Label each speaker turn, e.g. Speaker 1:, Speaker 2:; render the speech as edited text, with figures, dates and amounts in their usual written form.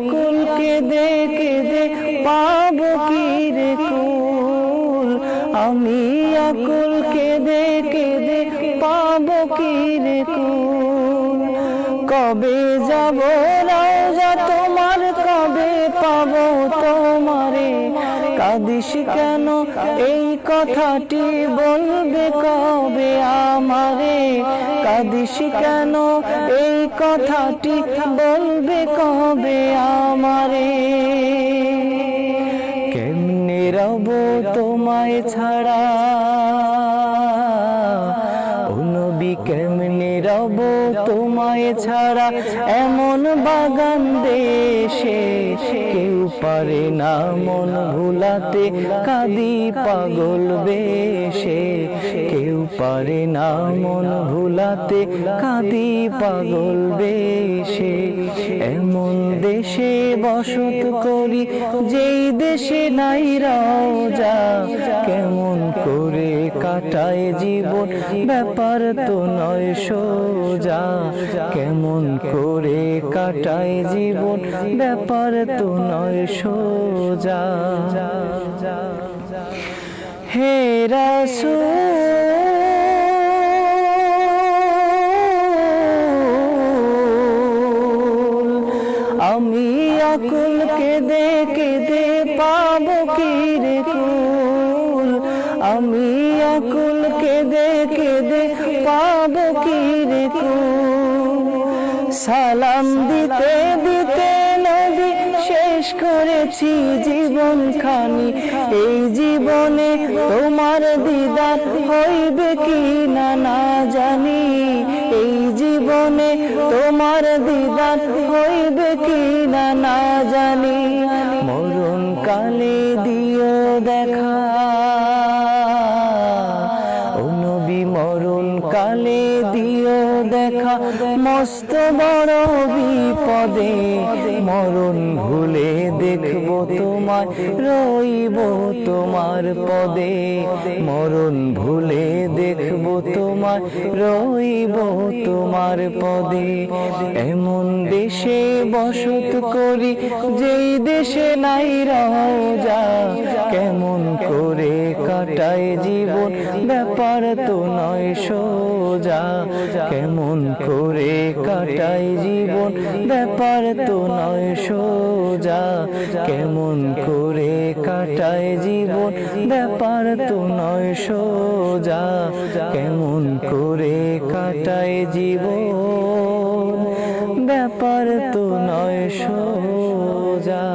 Speaker 1: আকুল কেঁদে কেঁদে পাবো কি রে কুল, আমি আকুল কেঁদে কেঁদে পাবো কি রে কুল। কবে যাব রওজা তোমার, কবে পাবো তোমারে, কাঁদিস কেন এই কথাটি বলবে কবে আমারে, কাঁদিস কেন এই কথাটি বলবে কবে আমারে। কেমনে রব তোমায় ছাড়া ও নবী, কেমনে রব তোমায় ছাড়া, এমন বাগান দেশে কেউ পারে না মন ভুলাতে, কাঁদি পাগল বেশে কেউ পারে না মন ভুলাতে, কাঁদি পাগল বেশে। এমন দেশে বসত করি যেই দেশে নাই রওজা, কেমন করে কাটায় জীবন ব্যাপার তো নয় সোজা, কেমন করে কাটায় জীবন ব্যাপার তো নয় সোজা। হে রাসূল, আমি আকুল কেঁদে কেঁদে পাবো কি রে কুল, আমি আকুল কেঁদে কেঁদে পাবো কি রে কুল। সালাম দিতে দিতে নবী শেষ করেছি জীবন খানি, এই জীবনে তোমার দিদার হইবে কি না না জানি, এই জীবনে তোমার দিদার হইবে কি না না জানি। মরণ কালে দিও দেখা ও নবী, মরণ কালে দিও দেখা, মস্ত বড় বিপদে মরণ ভুলে দেখবো তোমায়, রইব তোমার পদে, মরণ ভুলে দেখবো তোমায়, রইব তোমার পদে। এমন দেশে বসত করি যেই দেশে নাই রওজা, কেমন করে কাটায় জীবন ব্যাপার তো নয় সোজা, কেমন করে কাটায় জীবন ব্যাপার তো নয় সোজা, কেমন করে কাটায় জীবন ব্যাপার তো নয় সোজা, কেমন করে কাটায় জীবন ব্যাপার তো নয় সোজা।